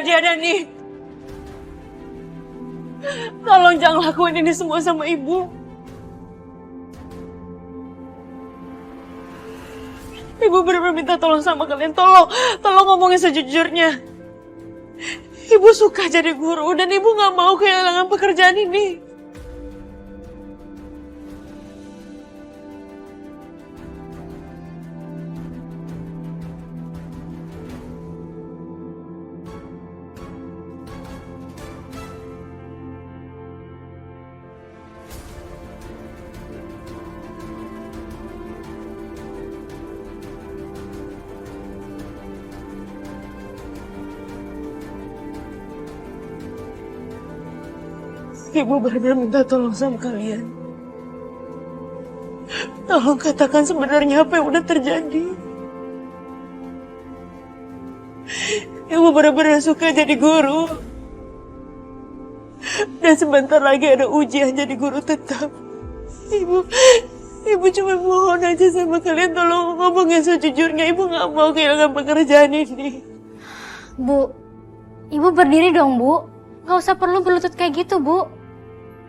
Nadia Dani. Tolong jangan lakuin ini semua sama ibu. Ibu benar-benar minta tolong sama kalian. Tolong ngomongin sejujurnya. Ibu suka jadi guru dan ibu gak mau kehilangan pekerjaan ini. Ibu benar-benar minta tolong sama kalian. Tolong katakan sebenarnya apa yang udah terjadi. Ibu benar-benar suka jadi guru. Dan sebentar lagi ada ujian jadi guru tetap. Ibu cuma mohon aja sama kalian, tolong ngomongin sejujurnya. Ibu gak mau kehilangan pekerjaan ini. Bu, ibu berdiri dong, Bu. Gak usah perlu berlutut kayak gitu, Bu.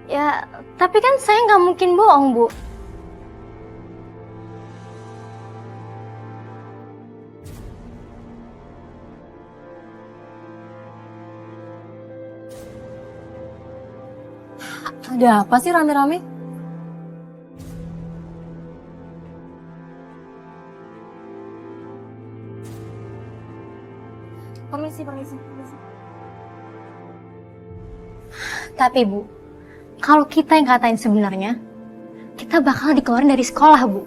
Ya, tapi kan saya nggak mungkin bohong, Bu. Ada apa sih rame-rame? Permisi. Tapi, Bu, kalau kita yang katain sebenarnya, kita bakal dikeluarin dari sekolah, Bu.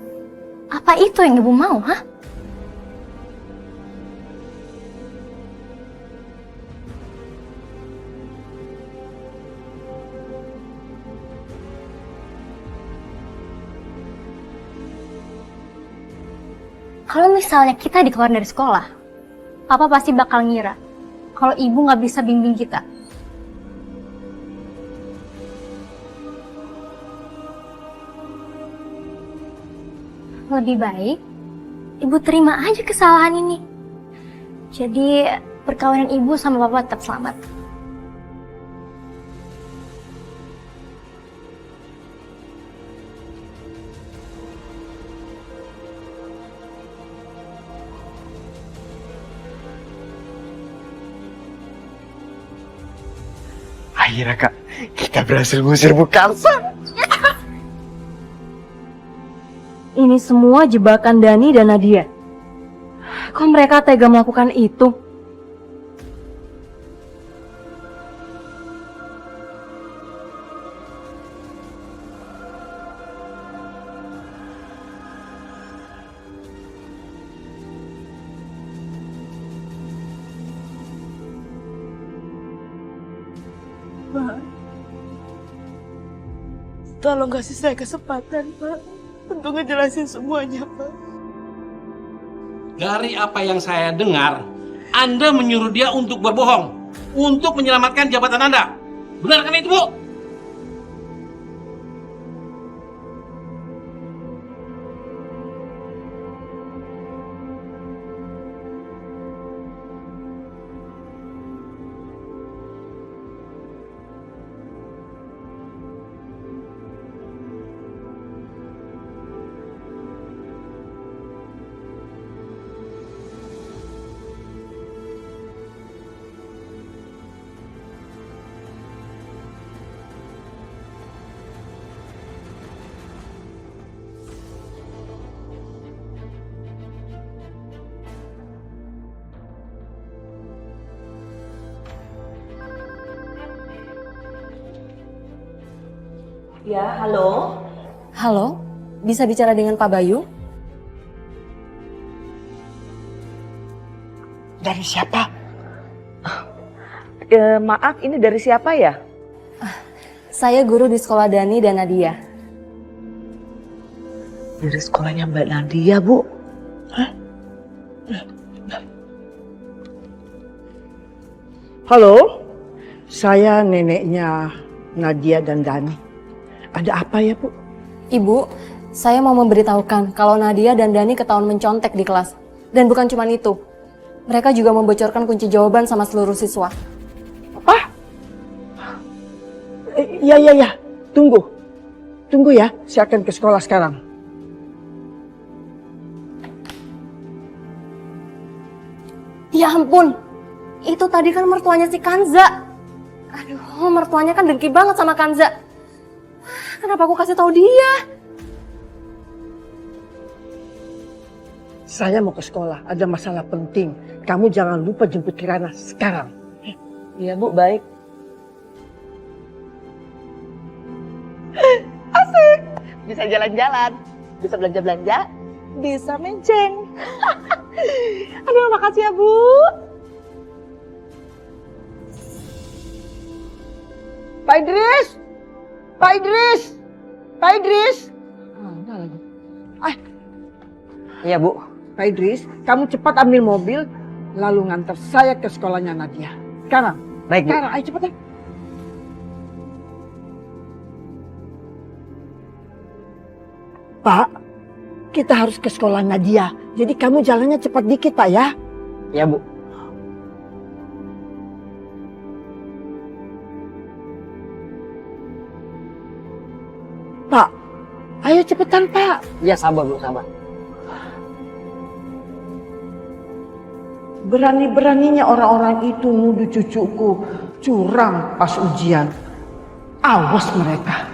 Apa itu yang Ibu mau, hah? Kalau misalnya kita dikeluarin dari sekolah, Papa pasti bakal ngira kalau Ibu nggak bisa bimbing kita. Lebih baik Ibu terima aja kesalahan ini. Jadi perkawinan Ibu sama Papa tetap selamat. Akhirnya Kak, kita berhasil ngusir Bu Karsa. Ini semua jebakan Dani dan Nadia. Kok mereka tega melakukan itu? Pak, tolong kasih saya kesempatan, Pak, untuk ngejelasin semuanya, Pak. Dari apa yang saya dengar, Anda menyuruh dia untuk berbohong, untuk menyelamatkan jabatan Anda. Benar kan itu, Bu? Ya, halo? Halo, bisa bicara dengan Pak Bayu? Dari siapa? Maaf, ini dari siapa ya? Saya guru di sekolah Dani dan Nadia. Dari sekolahnya Mbak Nadia, Bu. Hah? Halo, saya neneknya Nadia dan Dani. Ada apa ya, Bu? Ibu, saya mau memberitahukan kalau Nadia dan Dani ketahuan mencontek di kelas. Dan bukan cuma itu. Mereka juga membocorkan kunci jawaban sama seluruh siswa. Apa? Iya. Tunggu ya, saya akan ke sekolah sekarang. Ya ampun, itu tadi kan mertuanya si Kanza. Aduh, mertuanya kan dengki banget sama Kanza. Kenapa aku kasih tahu dia? Saya mau ke sekolah, ada masalah penting. Kamu jangan lupa jemput Kirana sekarang. Iya Bu, baik. Bisa jalan-jalan, bisa belanja-belanja, bisa menceng. Aduh, makasih ya, Bu. Pak Idris! Pak Idris! Pak Idris! Iya, Bu. Pak Idris, kamu cepat ambil mobil, lalu ngantar saya ke sekolahnya Nadia. Sekarang. Baik, Bu. Sekarang, ayo cepat. Pak, kita harus ke sekolah Nadia. Jadi kamu jalannya cepat dikit, Pak ya. Iya, Bu. Pak, ayo cepetan, Pak. Iya, sabar, Bu, sabar. Berani-beraninya orang-orang itu nuduh cucuku curang pas ujian. Awas mereka.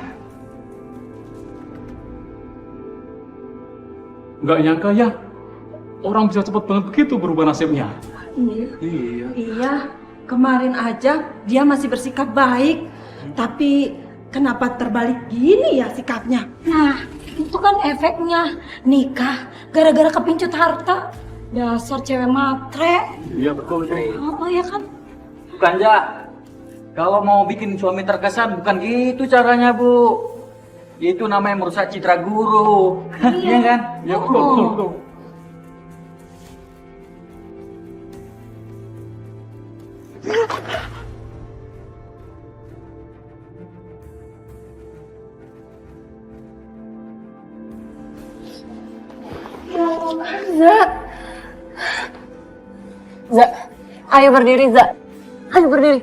Nggak nyangka ya, orang bisa cepat banget begitu berubah nasibnya. Iya. Iya, kemarin aja dia masih bersikap baik, tapi kenapa terbalik gini ya sikapnya? Nah, itu kan efeknya nikah gara-gara kepincut harta. Dasar cewek matre. Iya betul itu. Apa ya kan? Bukan, Ja. Kalau mau bikin suami terkesan bukan gitu caranya, Bu. Itu namanya merusak citra guru. Iya kan? Iya betul. Za, ayo berdiri, Za. Ayo berdiri.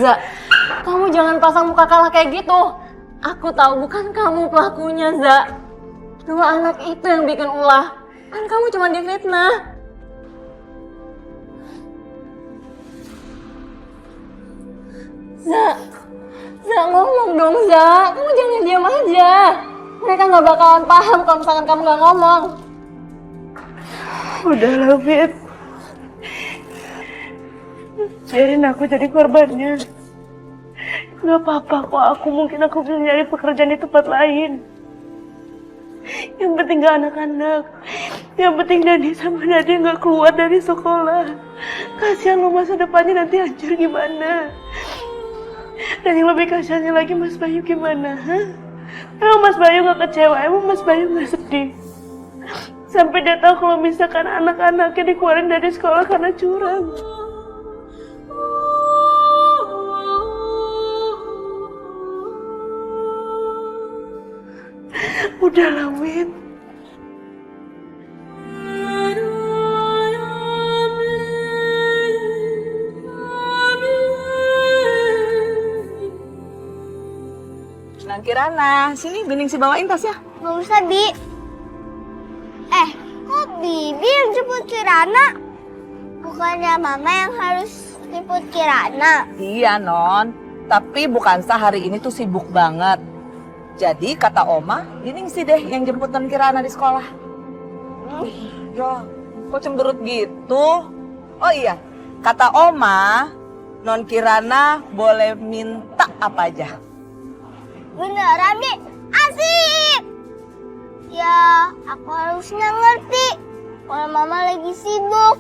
Za, kamu jangan pasang muka kalah kayak gitu. Aku tahu bukan kamu pelakunya, Za. Dua anak itu yang bikin ulah. Kan kamu cuma difitnah. Za, ngomong dong, Za. Kamu jangan diam aja. Mereka nggak bakalan paham kalau misalkan kamu nggak ngomong. Udahlah, Fit. Biarin aku jadi korbannya. Gak apa-apa kok, mungkin aku bisa nyari pekerjaan di tempat lain. Yang penting gak anak-anak. Yang penting Dani sama Nadia gak keluar dari sekolah. Kasihan lo masa depannya nanti hancur gimana. Dan yang lebih kasihannya lagi Mas Bayu gimana, ha? Emang Mas Bayu gak kecewa? Emang Mas Bayu gak sedih? Sampai dia tahu kalau misalkan anak-anaknya dikeluarin dari sekolah karena curang. Udahlah, Win. Nah, Kirana, sini Bening si bawain tasnya. Gak usah, Bi. Kok Bibi yang jemput Kirana? Bukannya Mama yang harus jemput Kirana? Iya, Non. Tapi bukan hari ini tuh sibuk banget. Jadi kata Oma, Bening sih deh yang jemput Non Kirana di sekolah. Ya, kok cemberut gitu? Oh iya, kata Oma, Non Kirana boleh minta apa aja. Beneran, Bi? Asik! Ya, aku harusnya ngerti. Kalau Mama lagi sibuk.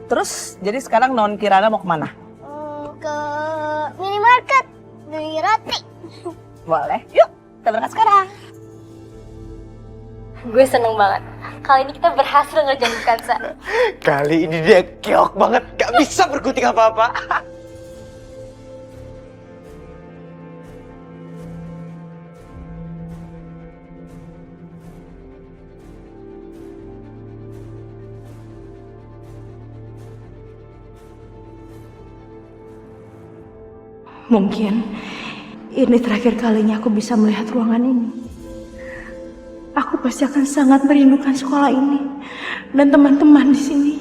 Terus, jadi sekarang Non Kirana mau kemana? Ke minimarket, beli roti. Boleh, yuk kita berangkat sekarang. Gue seneng banget. Kali ini kita berhasil ngerjain Kanza. Kali ini dia keok banget, gak bisa berkutik apa-apa. Mungkin ini terakhir kalinya aku bisa melihat ruangan ini. Aku pasti akan sangat merindukan sekolah ini dan teman-teman di sini.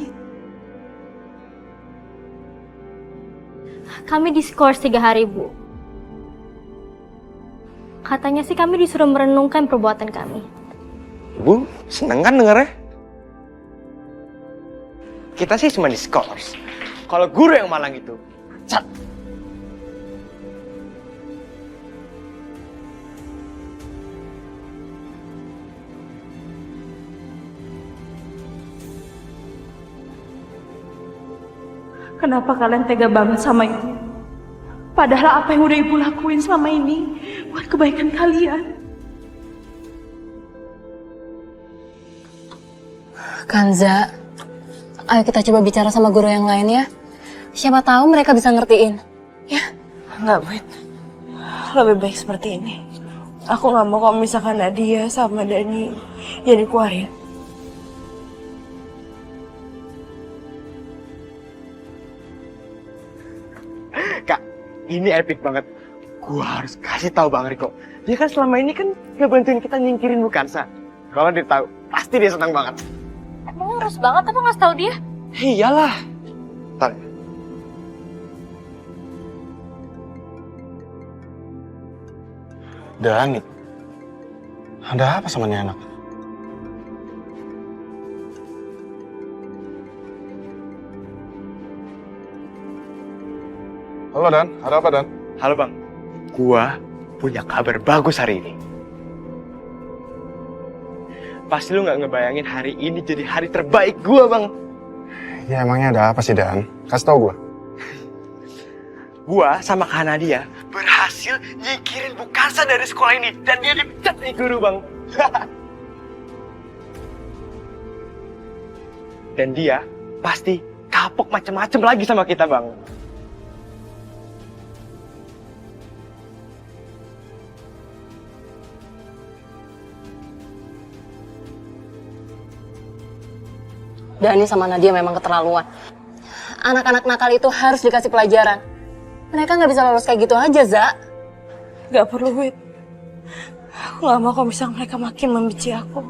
Kami diskors 3 hari, Bu. Katanya sih kami disuruh merenungkan perbuatan kami. Bu, seneng kan dengarnya? Kita sih cuma diskors. Kalau guru yang malang itu, cat. Kenapa kalian tega banget sama ibu? Padahal apa yang udah ibu lakuin selama ini buat kebaikan kalian. Kanza, ayo kita coba bicara sama guru yang lain ya. Siapa tahu mereka bisa ngertiin. Ya? Enggak, Wit. Lebih baik seperti ini. Aku nggak mau kalau misalkan Nadia sama Dani yang dikeluarin. Kak, ini epic banget. Gua harus kasih tahu Bang Riko. Dia kan selama ini kan ngebantuin kita nyingkirin Bukansa. Kalau dia tahu, pasti dia senang banget. Emang harus banget apa ngasih tahu dia? Iyalah. Ntar ya. Dani, ada apa sama nih anak? Halo Dan, ada apa Dan? Halo Bang, gua punya kabar bagus hari ini. Pasti lu nggak ngebayangin hari ini jadi hari terbaik gua, Bang. Ya emangnya ada apa sih Dan? Kasih tau gua. Gua sama Kak Nadia berhasil nyingkirin Bukansa dari sekolah ini dan dia dipecat nih guru, Bang. Dan dia pasti kapok macem-macem lagi sama kita, Bang. Dani sama Nadia memang keterlaluan. Anak-anak nakal itu harus dikasih pelajaran. Mereka nggak bisa lolos kayak gitu aja, Za. Gak perlu, Wit. Aku gak mau kalau misalnya mereka makin membenci aku.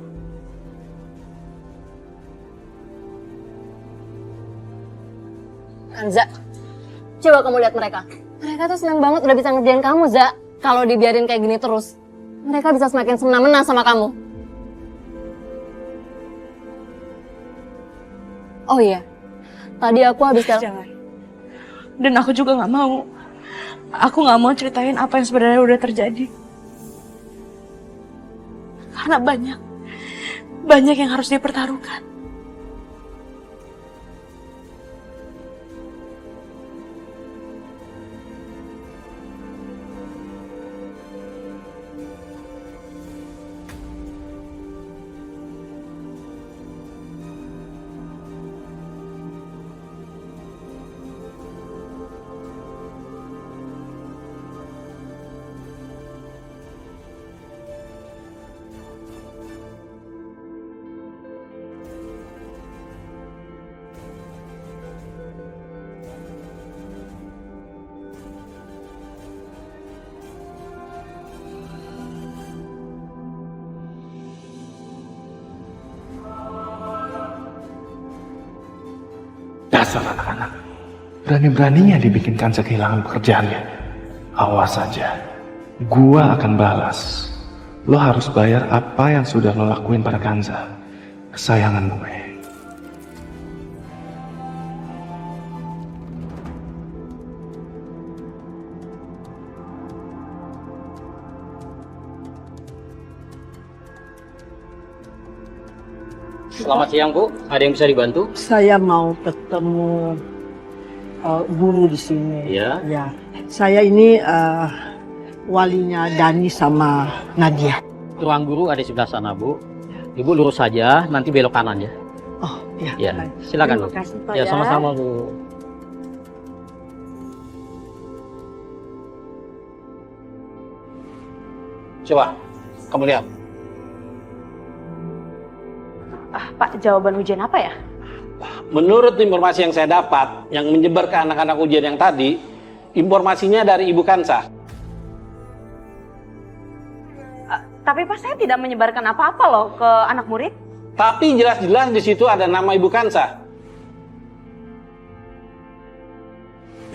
Kan, Za, coba kamu lihat mereka. Mereka tuh senang banget udah bisa ngerjain kamu, Za. Kalau dibiarin kayak gini terus, mereka bisa semakin semena-mena sama kamu. Oh iya, tadi aku habis Jangan. Dan aku juga gak mau. Aku gak mau ceritain apa yang sebenarnya udah terjadi. Karena banyak yang harus dipertaruhkan. Dasar anak-anak, berani-beraninya dibikin Kanza kehilangan pekerjaannya. Awas saja, gua akan balas. Lo harus bayar apa yang sudah lo lakuin pada Kanza, kesayangan gue. Selamat siang Bu, ada yang bisa dibantu? Saya mau ketemu guru di sini. Iya. Ya, saya ini walinya Dani sama Nadia. Ruang guru ada di sebelah sana Bu. Ibu lurus saja, nanti belok kanan ya. Oh, ya. Ya, silakan Bu. Terima kasih, Pak, Ya, ya. sama-sama Bu. Coba, kamu lihat. Pak, jawaban ujian apa ya? Menurut informasi yang saya dapat, yang menyebar ke anak-anak ujian yang tadi, informasinya dari Ibu Kansa. Tapi Pak, saya tidak menyebarkan apa-apa loh ke anak murid. Tapi jelas-jelas di situ ada nama Ibu Kansa.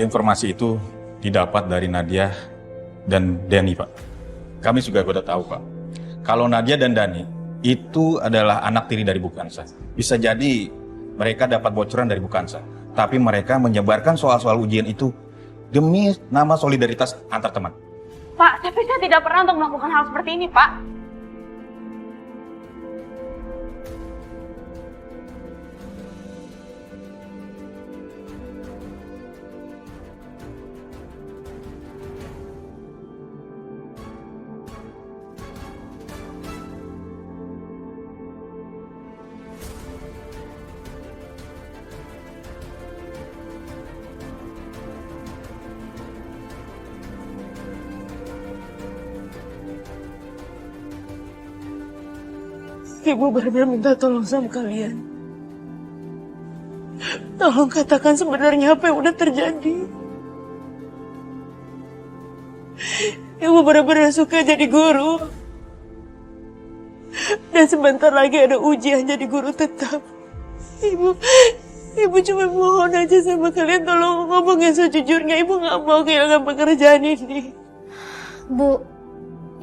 Informasi itu didapat dari Nadia dan Dani, Pak. Kami juga udah tahu, Pak. Kalau Nadia dan Dani itu adalah anak tiri dari Bu Kansa. Bisa jadi mereka dapat bocoran dari Bu Kansa. Tapi mereka menyebarkan soal-soal ujian itu demi nama solidaritas antar teman. Pak, tapi saya tidak pernah untuk melakukan hal seperti ini, Pak. Ibu benar-benar minta tolong sama kalian. Tolong katakan sebenarnya apa yang udah terjadi. Ibu benar-benar suka jadi guru. Dan sebentar lagi ada ujian jadi guru tetap. Ibu cuma mohon aja sama kalian, tolong ngomongin sejujurnya. Ibu gak mau kehilangan pekerjaan ini. Bu,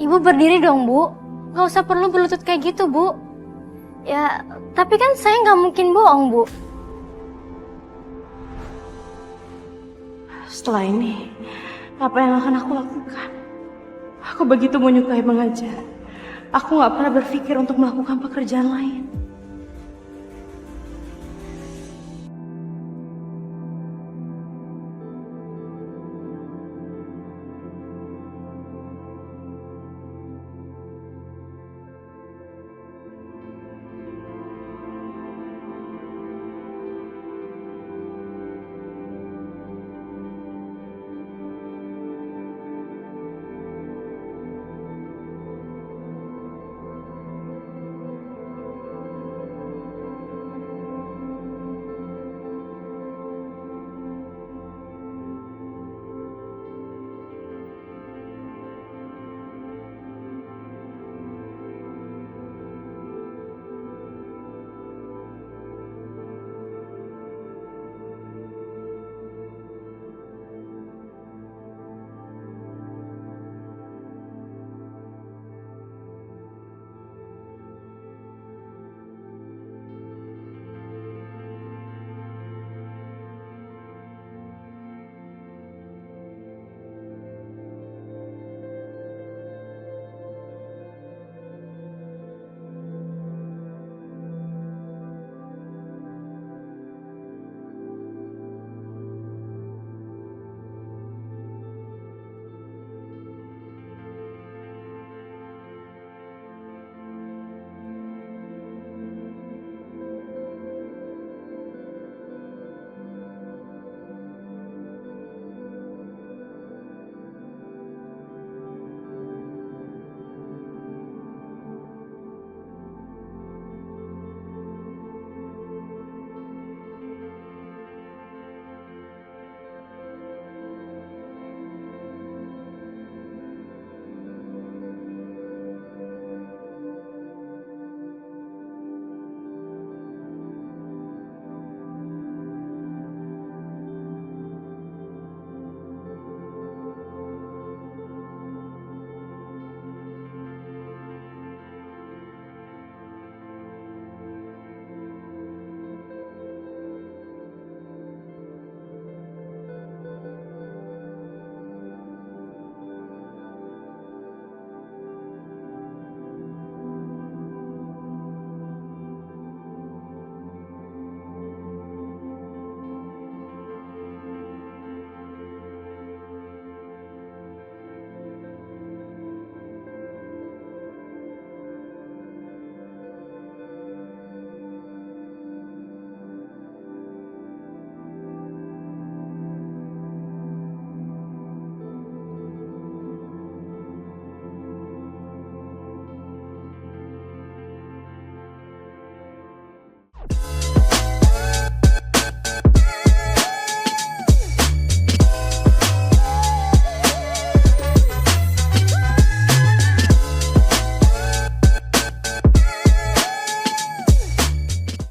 Ibu berdiri dong, Bu. Gak usah perlu berlutut kayak gitu, Bu. Ya, tapi kan saya nggak mungkin bohong, Bu. Setelah ini, apa yang akan aku lakukan? Aku begitu menyukai mengajar. Aku nggak pernah berpikir untuk melakukan pekerjaan lain.